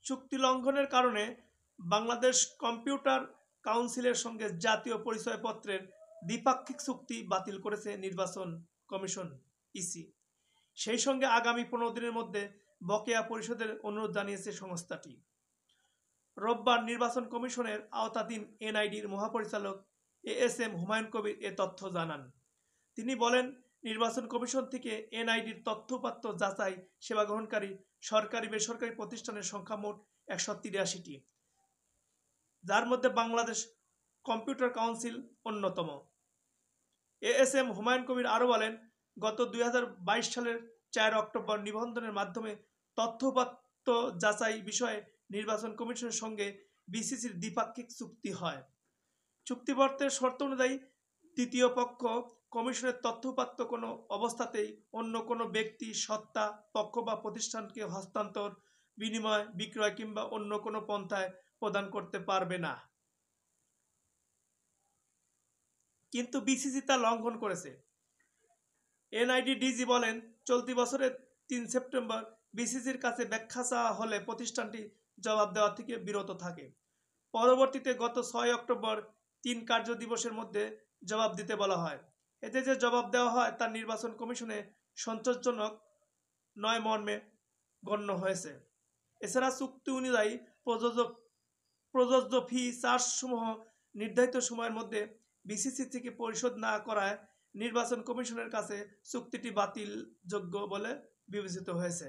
চুক্তি লঙ্ঘনের কারণে বাংলাদেশ কম্পিউটার কাউন্সিলের সঙ্গে জাতীয় পরিচয়পত্রের দ্বিপাক্ষিক চুক্তি বাতিল করেছে নির্বাচন কমিশন ইসি। সেই সঙ্গে আগামী 15 দিনের মধ্যে বকেয়া পরিশোধের অনুরোধ জানিয়েছে সংস্থাটি। রোববার নির্বাচন কমিশনের আওতাধীন এনআইডির মহাপরিচালক এএসএম হুমায়ুন কবির এ তথ্য জানান। তিনি বলেন, নির্বাচন কমিশন থেকে এনআইডির তথ্যপাত্র যাচাই সেবা গ্রহণকারী সরকারি বেসরকারি প্রতিষ্ঠানের সংখ্যা মোট 183টি, যার মধ্যে বাংলাদেশ কম্পিউটার কাউন্সিল অন্যতম। এএসএম হুমায়ুন কবির আরও বলেন, গত 2022 সালের 4 অক্টোবর নিবন্ধনের মাধ্যমে তথ্যপাত্র যাচাই বিষয়ে নির্বাচন কমিশনের সঙ্গে বিসিসির দ্বিপাক্ষিক চুক্তি হয়। চুক্তিপত্রের শর্ত অনুযায়ী তৃতীয় পক্ষ কমিশনের তথ্যপাত্র কোনো অবস্থাতেই অন্য কোনো ব্যক্তি, সত্তা, পক্ষ বা প্রতিষ্ঠানকে হস্তান্তর, বিনিময়, বিক্রয় কিংবা অন্য কোনো পন্থায় প্রদান করতে পারবে না। কিন্তু বিসিসি তা লঙ্ঘন করেছে। এনআইডি ডিজি বলেন, চলতি বছরের 3 সেপ্টেম্বর বিসিসির কাছে ব্যাখ্যা চাওয়া হলে প্রতিষ্ঠানটি জবাব দেওয়া থেকে বিরত থাকে। পরবর্তীতে গত 6 অক্টোবর 3 কার্য দিবসের মধ্যে জবাব দিতে বলা হয়। এতে যে জবাব দেওয়া হয় তা নির্বাচন কমিশনে সন্তোষজনক নয় মর্মে গণ্য হয়েছে। এছাড়া চুক্তি অনুযায়ী প্রযোজ্য ফি চার্জসমূহ নির্ধারিত সময়ের মধ্যে বিসিসি থেকে পরিশোধ না করায় নির্বাচন কমিশনের কাছে চুক্তিটি বাতিলযোগ্য বলে বিবেচিত হয়েছে।